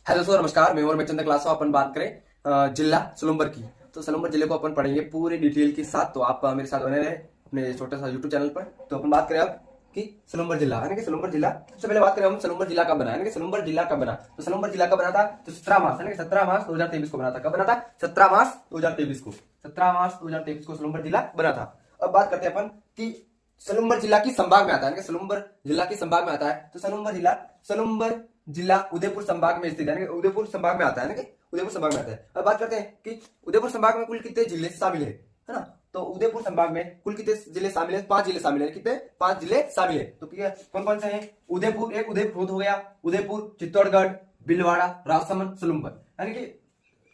Hello दोस्तों, नमस्कार। मैं और मैं चंद्र क्लास अपन बात करें जिला सलूम्बर की। तो सलूम्बर जिले को अपन पढ़ेंगे पूरे डिटेल के साथ। तो आप मेरे साथ बने रहे अपने छोटे सा यूट्यूब चैनल पर। तो अपन बात करें अब कि सलूम्बर जिला यानी कि सलूम्बर जिला। सबसे पहले बात करें हम सलूम्बर जिला कब बना, यानी कि सलूम्बर जिला कब बना। तो सलूम्बर जिला कब बना था? तो 17 मार्च यानी कि 17 मार्च 2023 को बना था। कब बना था? 17 मार्च 2023 को। 17 मार्च 2023 को सलूम्बर जिला बना था। अब बात करते हैं अपन कि सलूम्बर जिला की संभाग में आता है, सलूम्बर जिला की संभाग में आता है। तो सलूम्बर जिला उदयपुर संभाग में स्थित है, उदयपुर संभाग में आता है ना, कि उदयपुर संभाग में आता है। अब बात करते हैं कि उदयपुर संभाग में कुल कितने जिले शामिल है ना। तो उदयपुर संभाग में कुल कितने जिले शामिल है? 5 जिले शामिल है। कितने? 5 जिले शामिल है। तो कौन कौन से हैं? उदयपुर, एक उदयपुर हो गया, उदयपुर, चित्तौड़गढ़, भीलवाड़ा, राजसमंद, सलूम्बर, यानी कि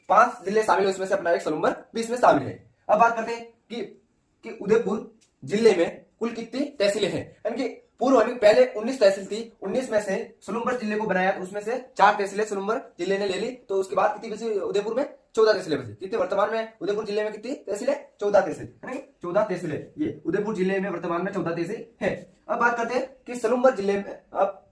5 जिले शामिल है। उसमें से अपना एक सलूम्बर भी इसमें शामिल है। अब बात करते हैं कि उदयपुर जिले में कुल कितनी तहसीलें हैं, यानी कि पूर्व में पहले 19 तहसील थी। 19 में से सलूम्बर जिले को बनाया, तो उसमें से 4 तहसीलें सलूम्बर जिले ने ले ली। तो उसके बाद कितनी बची उदयपुर में? 14 तहसीलें बची। कितने वर्तमान में उदयपुर जिले में कितनी तहसीलें? 14 तहसील, है ना? 14 तहसीलें ये उदयपुर जिले में वर्तमान में 14 तहसील है। अब बात करते हैं कि सलूम्बर जिले में अब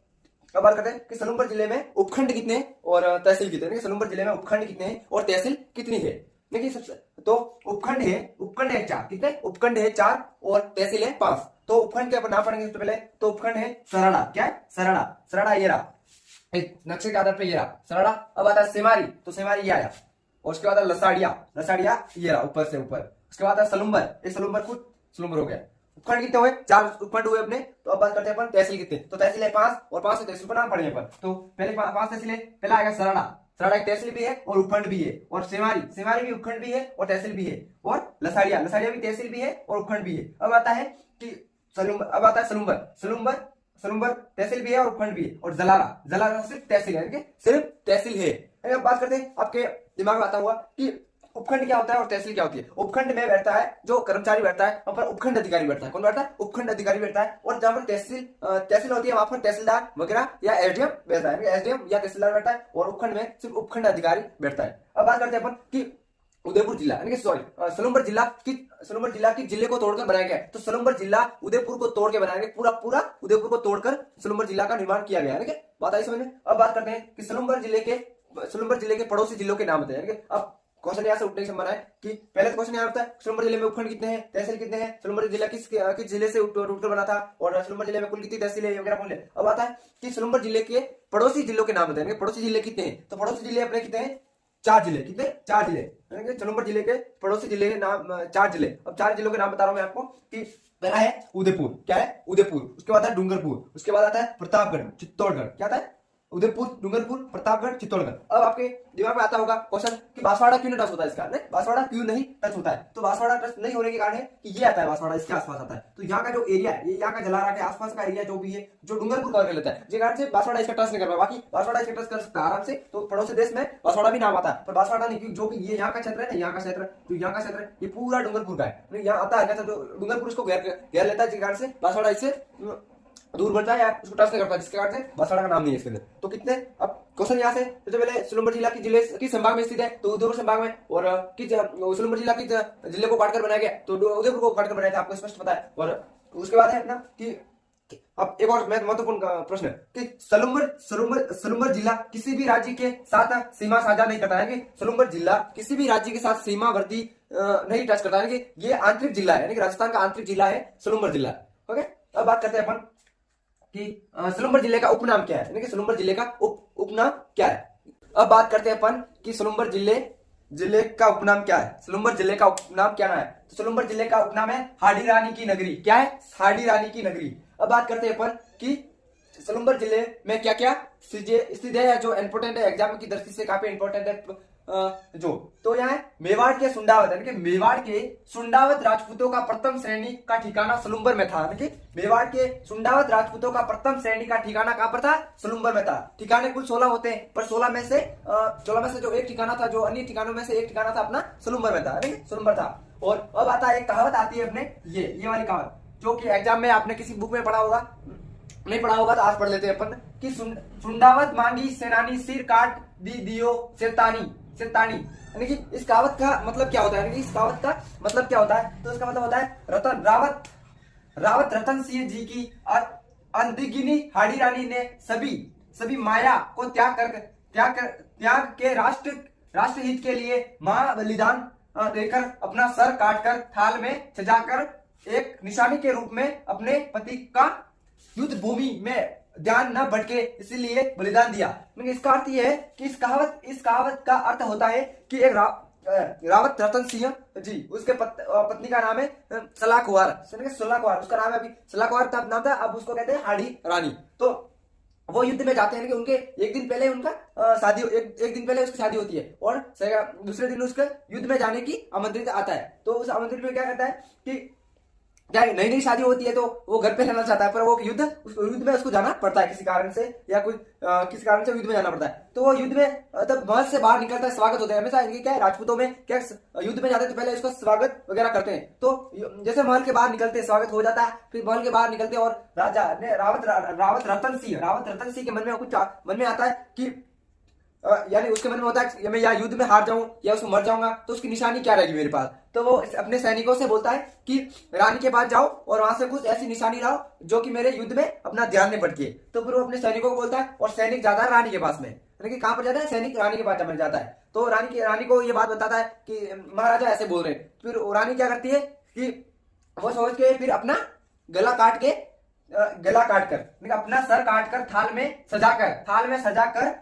बात करते हैं कि सलूम्बर जिले में उपखंड कितने और तहसील कितने। सलूम्बर जिले में उपखंड कितने हैं और तहसील कितनी है? देखिए सबसे तो उपखंड है 4। कितने उपखंड है? 4 और तहसील है 5। तो उपखंड के नाम पढ़ेंगे सबसे पहले। तो उपखंड है सरड़ा। क्या है? सरड़ा ये रहा, नक्शे के आधार पे ये रहा सरड़ा। अब आता है सेमारी, तो सेमारी ये आया। और उसके बाद लसाड़िया ये रहा ऊपर से ऊपर। उसके बाद आता सलूम्बर, एक सलूम्बर कुछ सलूम्बर हो गया। उपखंड कितने हुए? 4 उपखंड हुए अपने। तो अब बात करते हैं अपन तहसील कितने। तो तहसील है 5 और 5 से तहसील पर नाम पढ़ेंगे अपन। तो पहले 5 तहसील है। पहला आएगा सरड़ा एक तहसील भी है और उपखंड भी है। और सेमारी भी उपखंड भी है और तहसील भी है। और लसाड़िया भी तहसील भी है और उपखंड भी है। अब आता है कि अब आता है सलूम्बर तहसील भी है और उपखंड भी है। और जलारा सिर्फ तहसील है, सिर्फ तहसील है। अब बात करते हैं, आपके दिमाग में आता हुआ कि उपखंड क्या होता है और तहसील क्या होती है। उपखंड में बैठता है जो कर्मचारी बैठता है, वहां पर उपखंड अधिकारी बैठता है। कौन बैठता है? उपखंड अधिकारी बैठता है। और जहां पर तहसील होती है, वहां पर तहसीलदार वगैरह या एसडीएम बैठता है, एसडीएम या तहसीलदार बैठता है। और उपखंड में सिर्फ उपखंड अधिकारी बैठता है। अब बात करते हैं अपन कि उदयपुर जिला यानी कि सलूम्बर जिला की जिले को तोड़कर बनाया गया है। तो सलूम्बर जिला उदयपुर को तोड़ के बनाया गया, पूरा उदयपुर को तोड़कर सलूम्बर जिला का निर्माण किया गया है। बात आई समझ में? अब बात करते हैं कि सलूम्बर जिले के पड़ोसी जिलों के नाम बताए। अब क्वेश्चन यहाँ से उठने की संभावना है कि पहले तो क्वेश्चन यहाँ होता है सलूम्बर जिले में उपखंड कितने हैं, तहसील कितने हैं, सलूम्बर जिला किस जिले से उठकर बना था, और सलूम्बर जिले में कुल कितनी तहसीलें वगैरह बोले। अब आता है कि सलूम्बर जिले के पड़ोसी जिलों के नाम बताएंगे। पड़ोसी जिले कितने हैं? तो पड़ोसी जिले अपने कितने हैं? 4 जिले। कितने? 4 जिले। सलूम्बर जिले के पड़ोसी जिले के नाम 4 जिले। अब 4 जिलों के नाम बता रहा हूं मैं आपको कि पहला है उदयपुर। क्या है? उदयपुर। उसके बाद आता है डूंगरपुर। उसके बाद आता है प्रतापगढ़, चित्तौड़गढ़। क्या आता है? उदयपुर, डूंगरपुर, प्रतापगढ़, चित्तौड़गढ़। अब आपके दिमाग में आता होगा क्वेश्चन कि बांसवाड़ा क्यों नहीं टच होता है इसका? बांसवाड़ा क्यों नहीं टच होता है? तो बांसवाड़ा टच नहीं होने के कारण है कि ये आता है, बांसवाड़ा इसके आसपास आता है। तो यहाँ का जो एरिया है, ये यहाँ का जलारा के आसपास का एरिया जो भी है, जो डूंगरपुर कवर कर लेता है, जिस कारण से बांसवाड़ा इसका टच नहीं कर पाया। बाकी बांसवाड़ा इसका टच कर सकता है आराम से। तो पड़ोसी देश में बांसवाड़ा भी नाम आता है, पर बांसवाड़ा नहीं, क्योंकि जो भी ये यहाँ का क्षेत्र है ना, यहाँ का क्षेत्र जो यहाँ का क्षेत्र है, ये पूरा डूंगरपुर का है। यहाँ आता है, तो डूंगरपुर इसको घेर लेता है, जिस कारण से बांसवाड़ा इससे दूर बढ़ता है या उसको टच नहीं करता, जिसके कारण से बांसवाड़ा का नाम नहीं है इसके अंदर। तो कितने? अब क्वेश्चन यहाँ से सबसे पहले सलूम्बर जिला की जिले किस संभाग में स्थित है? तो उदयपुर संभाग में। और सलूम्बर जिला की जिले को काटकर बनाया गया, तो उदयपुर को काटकर बनाया था, आपको स्पष्ट पता है। और उसके बाद है अपना कि अब एक और महत्वपूर्ण प्रश्न कि सलूम्बर जिला किसी भी राज्य के साथ सीमा साझा नहीं करता है। सलूम्बर जिला किसी भी राज्य के साथ सीमावर्ती नहीं टच करता है। ये आंतरिक जिला है, यानी कि राजस्थान का आंतरिक जिला है सलूम्बर जिला। ओके, अब बात करते हैं अपन कि सलूम्बर जिले का उपनाम क्या है, यानी कि सलूम्बर जिले का उपनाम क्या है। अब बात करते हैं अपन कि सलूम्बर जिले का उपनाम क्या है। सलूम्बर जिले का उपनाम क्या है? तो सलूम्बर जिले का उपनाम है हाड़ी रानी की नगरी। क्या है? हाड़ी रानी की नगरी। अब बात करते हैं अपन कि सलूम्बर जिले में क्या क्या स्थित है, जो इंपोर्टेंट है, एग्जाम की दृष्टि से काफी इंपोर्टेंट है जो। तो यहाँ है मेवाड़ के सुंडावत, यानी कि मेवाड़ के सुंडावत राजपूतों का प्रथम श्रेणी का ठिकाना सलूम्बर में था। यानी कि मेवाड़ के सुंडावत राजपूतों का प्रथम श्रेणी का ठिकाना कहां पर था? सलूम्बर में था। ठिकाने कुल 16 होते हैं, पर 16 में से जो एक ठिकाना था, जो अन्य ठिकानों में से एक ठिकाना था अपना सलूम्बर में था, सलूम्बर था। और अब आता है एक कहावत आती है अपने ये वाली कहावत, जो कि एग्जाम में आपने किसी बुक में पढ़ा होगा, नहीं पढ़ा होगा तो आज पढ़ लेते हैं अपन कि सुंडावत मांगी सेनानी सिर काट दी दियो सिरतानी। यानी कि इस कहावत का मतलब क्या होता है? इस कहावत का मतलब क्या होता है? तो इसका मतलब होता है रावत रतन सिंह जी की अंतिगिनी हाड़ी रानी ने सभी माया को त्याग त्याग के राष्ट्रहित के लिए महाबलिदान देकर अपना सर काटकर थाल में सजाकर एक निशानी के रूप में अपने पति का युद्ध भूमि में ध्यान न भटके इसलिए बलिदान दिया। इसका अर्थ यह है कि इस कहावत का अर्थ होता है कि एक रावत रतन सिंह जी, उसके पत्नी का नाम है सलाह कुंवर, उसका नाम है अभी सलाह कुंवर नाम था, अब उसको कहते हैं हाड़ी रानी। तो वो युद्ध में जाते हैं कि उनके एक दिन पहले उनका शादी, एक दिन पहले उसकी शादी होती है और दूसरे दिन उसके युद्ध में जाने की आमंत्रित आता है। तो उस आमंत्रित में क्या कहता है कि क्या नई नई शादी होती है तो वो घर पे रहना चाहता है, पर वो युद्ध में उसको जाना पड़ता है किसी कारण से, या कुछ किसी कारण से युद्ध में जाना पड़ता है। तो वो युद्ध में तब महल से बाहर निकलता है, स्वागत होता है हमेशा इनके, क्या है राजपूतों में क्या युद्ध में जाते हैं तो पहले इसका स्वागत वगैरह करते हैं। तो जैसे महल के बाहर निकलते स्वागत हो जाता है, फिर महल के बाहर निकलते और राजा ने रावत रतन सिंह के मन में आता है कि यानी उसके मन में होता है मैं या युद्ध में हार जाऊं या उसको मर जाऊंगा तो उसकी निशानी क्या रहेगी मेरे पास। तो वो अपने सैनिकों से बोलता है कि रानी के पास जाओ और वहां से कुछ ऐसी निशानी लाओ जो कि मेरे युद्ध में अपना ध्यान नहीं भटके। तो फिर वो अपने सैनिकों को बोलता है और सैनिक जाता है रानी के पास में, यानी कि कहां पर जाता है, सैनिक रानी के पास जाता है। तो रानी को ये बात बताता है कि महाराजा ऐसे बोल रहे हैं। फिर रानी क्या करती है कि वो सोच के फिर अपना गला काट कर अपना सर काट कर थाल में सजाकर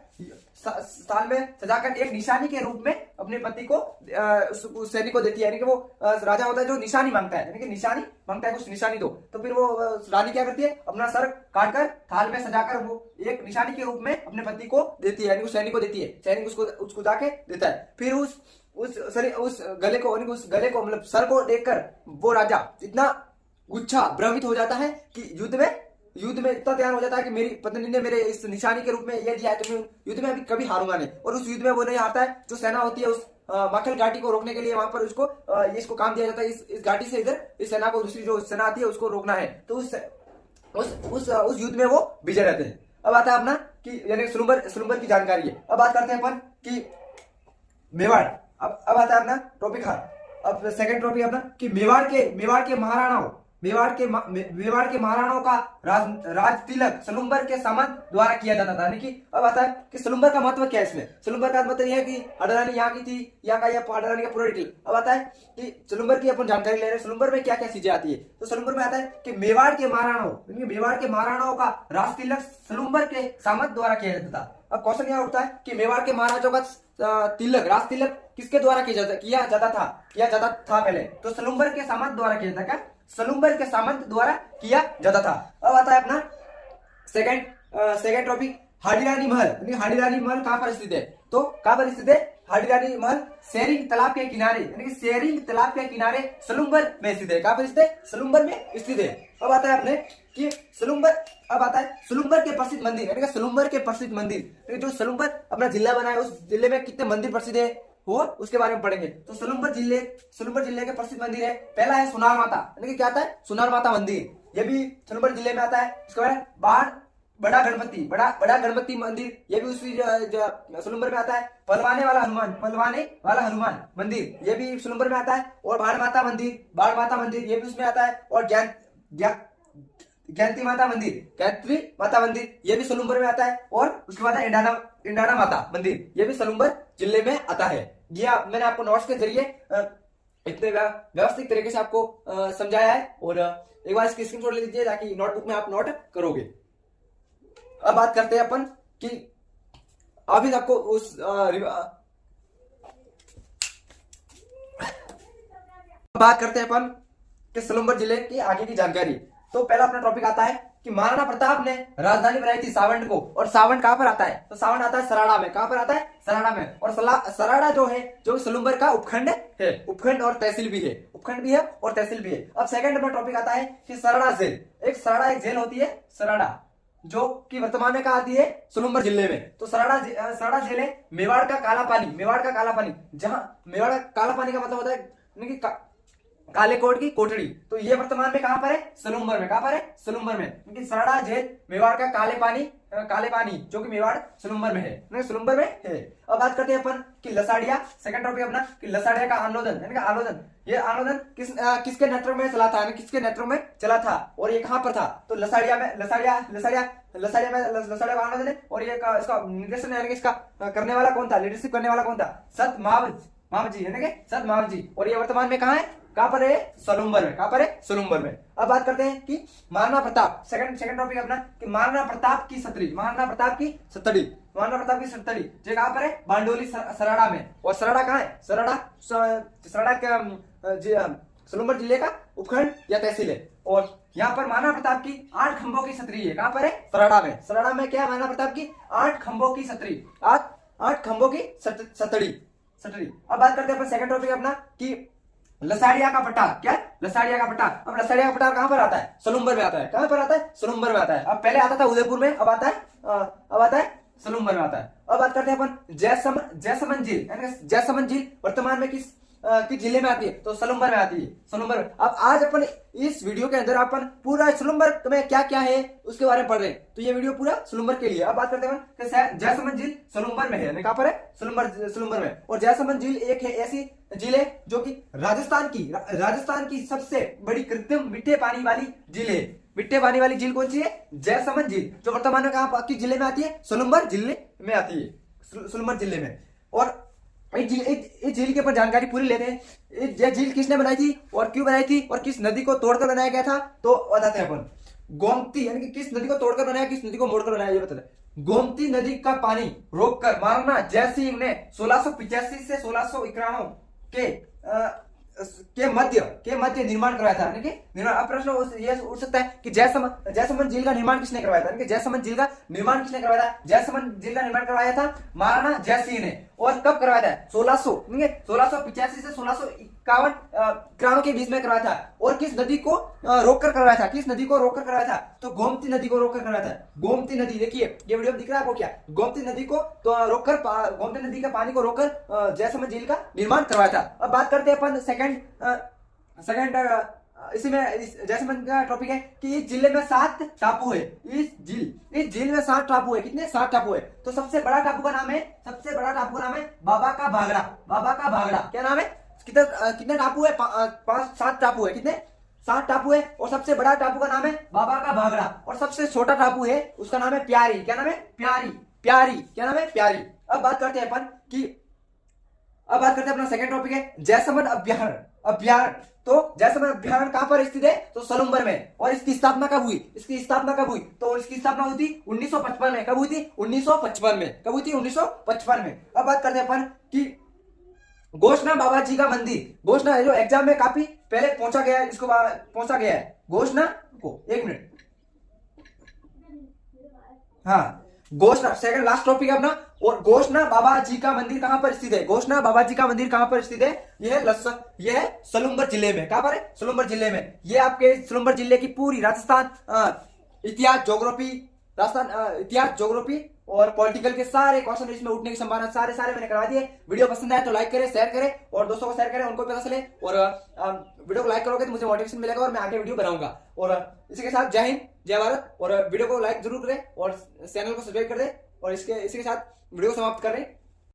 एक निशानी के रूप में अपने पति को उस सैनिक को देती है। यानी कि वो राजा होता है जो निशानी मांगता है, यानी कि निशानी मांगता है कुछ निशानी दो। तो फिर वो रानी क्या करती है, अपना सर काटकर थाल में सजाकर वो एक निशानी के रूप में अपने पति को देती है, यानी उस सैनिक को देती है। सैनिक उसको जाके देता है। फिर उस गले को मतलब सर को देखकर वो राजा इतना गुच्छा भ्रमित हो जाता है कि युद्ध में इतना तैयार हो जाता है कि मेरी पत्नी ने मेरे इस निशानी के रूप में ये दिया है तो मैं युद्ध में अभी कभी हारूंगा नहीं। और उस युद्ध में वो नहीं हारता है। जो सेना होती है उस माखल घाटी को रोकने के लिए वहां पर इसको काम दिया जाता है, इस घाटी से इधर इस सेना को, दूसरी जो सेना आती है उसको रोकना है। तो उस युद्ध में वो विजय रहते हैं। अब आता है अपना कि यानी सुलुम्बर की जानकारी है। अब बात करते हैं अपन कि मेवाड़। अब आता है अपना टॉपिक। अब सेकंड टॉपिक अपना कि मेवाड़ के महाराणाओं का राज तिलक सलुम्बर के सामंत द्वारा किया जाता था। यानी कि अब आता है कि सलुम्बर का महत्व क्या है इसमें। सलुम्बर का मतलब यह है कि हाड़ारानी यहाँ की थी, यहाँ का हाड़ारानी का पूरा डिटेल। अब आता है कि सलुम्बर की अपन जानकारी ले रहे हैं, सलुम्बर में क्या क्या चीजें आती है। तो सलुम्बर में आता है कि मेवाड़ के महाराणाओं का राज तिलक सलुम्बर के सामंत द्वारा किया जाता था। अब क्वेश्चन यहाँ उठता है कि मेवाड़ के महाराजों का राज तिलक किसके द्वारा किया जाता था पहले। तो सलुम्बर के सामंत द्वारा किया जाता। क्या सलुम्बर के सामंत द्वारा किया जाता था। अब आता है अपना सेकंड टॉपिक हाड़ीरानी महल। हाड़ीरानी महल कहां पर स्थित है। तो कहां पर स्थित है हाड़ीरानी महल, सेरिंग तालाब के किनारे, यानी कि सेरिंग तालाब के किनारे सलुम्बर में स्थित है। कहां पर स्थित है, सलुम्बर में स्थित है। अब आता है अपने कि सलुम्बर के प्रसिद्ध मंदिर, यानी कि सलुम्बर के प्रसिद्ध मंदिर, जो सलुम्बर अपना जिला बना है उस जिले में कितने मंदिर प्रसिद्ध है वो उसके बारे में पढ़ेंगे। तो सलुम्बर जिले के प्रसिद्ध मंदिर है। पहला है सुनार माता, यानी कि क्या आता है, सुनार माता मंदिर, ये भी सलुम्बर जिले में आता है। उसके बाद बड़ा गणपति मंदिर, ये भी उसी सलुम्बर में आता है। पलवाने वाला हनुमान मंदिर, ये भी सलुम्बर में आता है। और बाढ़ माता मंदिर, ये भी उसमें आता है। और गायत्री माता मंदिर, ये भी सलुम्बर में आता है। और उसके बाद इंडाना माता मंदिर, ये भी सलुम्बर जिले में आता है। ये मैंने आपको नोट्स के जरिए इतने व्यवस्थित तरीके से आपको समझाया है। और एक बार इसकी स्क्रीनशॉट ले लीजिए ताकि नोटबुक में आप नोट करोगे। अब बात करते हैं अपन कि अभी आपको बात करते हैं अपन कि सलुम्बर जिले की आगे की जानकारी। तो पहला अपना टॉपिक आता है कि महाराणा प्रताप ने राजधानी बनाई थी सावंड को। और सावंड कहां पर आता है, तो सावंड आता है सराड़ा में। कहां पर आता है, सराड़ा में। और सराड़ा जो सलुम्बर का उपखंड है, उपखंड और तहसील भी है, उपखंड भी है और तहसील भी है। अब सेकंड अपना टॉपिक आता है कि सराड़ा जेल। एक जेल होती है सराड़ा, जो कि वर्तमान में कहा आती है सलुम्बर जिले में। तो सराड़ा जेल है मेवाड़ का काला पानी, जहां मेवाड़ का काला पानी का मतलब होता है काले कोट की कोठरी। तो ये वर्तमान में कहां पर है? सलूम्बर में। कहां पर है? सलूम्बर में। क्योंकि सरड़ा जेल मेवाड़ का काले पानी जो कि मेवाड़ सलूम्बर में है, सलूम्बर में है। अब बात करते हैं अपन कि लसाड़िया, सेकंड टॉपिक अपना कि लसाड़िया का आंदोलन, यानी कि आंदोलन, ये आंदोलन किसके नेतृत्व में चला था, यानी किसके नेतृत्व में चला था और ये कहां पर था? तो लसाड़िया में लसाड़िया का आंदोलन है। और ये इसका निर्देशन यानी कि इसका करने वाला कौन था, लीडरशिप करने वाला कौन था? सत मावजी, यानी कि सत मावजी। और ये वर्तमान में कहां है? कहां पर है? सलूम्बर में। कहां पर है? सलूम्बर में। अब बात करते हैं कि महाराणा प्रताप, सेकंड टॉपिक अपना कि महाराणा प्रताप की सतड़ी, महाराणा प्रताप की सतड़ी ये कहां पर है? बांडोली सराड़ा में। और सराड़ा कहां है? सराड़ा सलूम्बर जिले का उपखंड या तहसील है। और यहाँ पर महाराणा प्रताप की 8 खंभों की सतरी है। कहां पर है? सराड़ा में। सराड़ा में क्या है? महाराणा प्रताप की 8 खंभों की सतरी, 8 खंभों की सतड़ी। अब बात करते हैं अपन सेकंड टॉपिक अपना कि लसाड़िया का पठार। क्या? लसाड़िया का पठार। अब लसाड़िया का पठार कहां पर आता है? सलूम्बर में आता है। कहां पर आता है? सलूम्बर में आता है। अब पहले आता था उदयपुर में, अब आता है सलूम्बर में आता है। अब बात करते हैं अपन जयसमंद झील, यानी जयसमंद झील वर्तमान में किस जिले में आती है? तो सलूम्बर में आती है, सलूम्बर में। अब आज अपन इस वीडियो के अंदर अपन पूरा सलूम्बर में क्या क्या है उसके बारे में पढ़ रहे हैं, तो ये वीडियो पूरा सलूम्बर के लिए। अब बात करते हैं जयसमंद झील सलूम्बर में है, कहां पर है? सलूम्बर में। और जयसमंद झील एक है ऐसी झील है जो कि राजस्थान की सबसे बड़ी कृत्रिम मीठे पानी वाली झील है। मीठे पानी वाली झील कौन सी है? जयसमंद झील, जो वर्तमान में कहां किस जिले में आती है? सलूम्बर जिले में आती है, सलूम्बर जिले में। और इस झील के ऊपर जानकारी पूरी लेते हैं। यह झील किसने बनाई थी और क्यों बनाई थी और किस नदी को तोड़कर बनाया गया था, तो बताते हैं अपन। गोमती, यानी कि किस नदी को तोड़कर बनाया, किस नदी को मोड़कर बनाया, ये बताते हैं। गोमती नदी का पानी रोककर महाराणा जयसिंह ने 1685 से 1691 के मध्य निर्माण करवाया था, यानी कि निर्माण। अब प्रश्न ये उठ सकता है कि जयसमंद झील का निर्माण किसने करवाया था, यानी कि जयसमंद झील का निर्माण किसने करवाया था? जयसमंद झील का निर्माण करवाया था महाराणा जयसिंह ने। और कब करवाया था? 1685 से 1651 क्रांतों के बीच में करवाया था। और किस नदी को रोककर करवाया था? किस नदी को रोककर करवाया था? तो गोमती नदी को रोककर करवाया था। गोमती नदी, देखिए ये वीडियो में दिख रहा है आपको क्या? गोमती नदी को तो रोककर, गोमती नदी का पानी को रोककर जयसमंद झील का निर्माण करवाया था। अब बात करते हैं अपन सेकंड इसी में जयसमंद का टॉपिक है कि इस जिले में 7 टापू है। इस झील में 7 टापू है। कितने? 7 टापू है। तो सबसे बड़ा टापू का नाम है बाबा का भागड़ा। क्या नाम है? कितने टापू है? 7 टापू है। कितने? 7 टापू है। और सबसे बड़ा टापू का नाम है बाबा का भागड़ा। और सबसे छोटा टापू है उसका नाम है प्यारी। क्या नाम है? प्यारी। क्या नाम है? प्यारी। अब बात करते हैं अपना सेकंड टॉपिक है जयसमंद अभ्यारण्य। तो जयसमंद अभ्यारण्य कहां पर स्थित है? तो सलूम्बर में। और इसकी स्थापना कब हुई? तो इसकी स्थापना हुई थी 1955 में। कब हुई थी? 1955 में। कब हुई थी? 1955 में। अब बात करते हैं अपन कि घोषणा बाबा जी का मंदिर। घोषणा जो एग्जाम में काफी पहले पहुंचा गया है, घोषणा को, एक मिनट, हाँ, घोषणा सेकंड लास्ट टॉपिक है अपना। और घोषणा बाबा जी का मंदिर कहां पर स्थित है? घोषणा बाबा जी का मंदिर कहां पर स्थित है? यह है सलूम्बर जिले में। कहां पर है? सलूम्बर जिले में। यह आपके सलूम्बर जिले की पूरी राजस्थान इतिहास, ज्योग्राफी और पॉलिटिकल के सारे क्वेश्चन इसमें उठने की संभावना सारे मैंने करवा दिए। वीडियो पसंद आए तो लाइक करें, शेयर करें और दोस्तों को शेयर करें, उनको पता चले। और वीडियो को लाइक करोगे तो मुझे मोटिवेशन मिलेगा और मैं आगे वीडियो बनाऊंगा। और इसी के साथ जय हिंद, जय भारत। और वीडियो को लाइक जरूर करें और चैनल को सब्सक्राइब कर दें। और इसी के साथ वीडियो को समाप्त कर रहे हैं।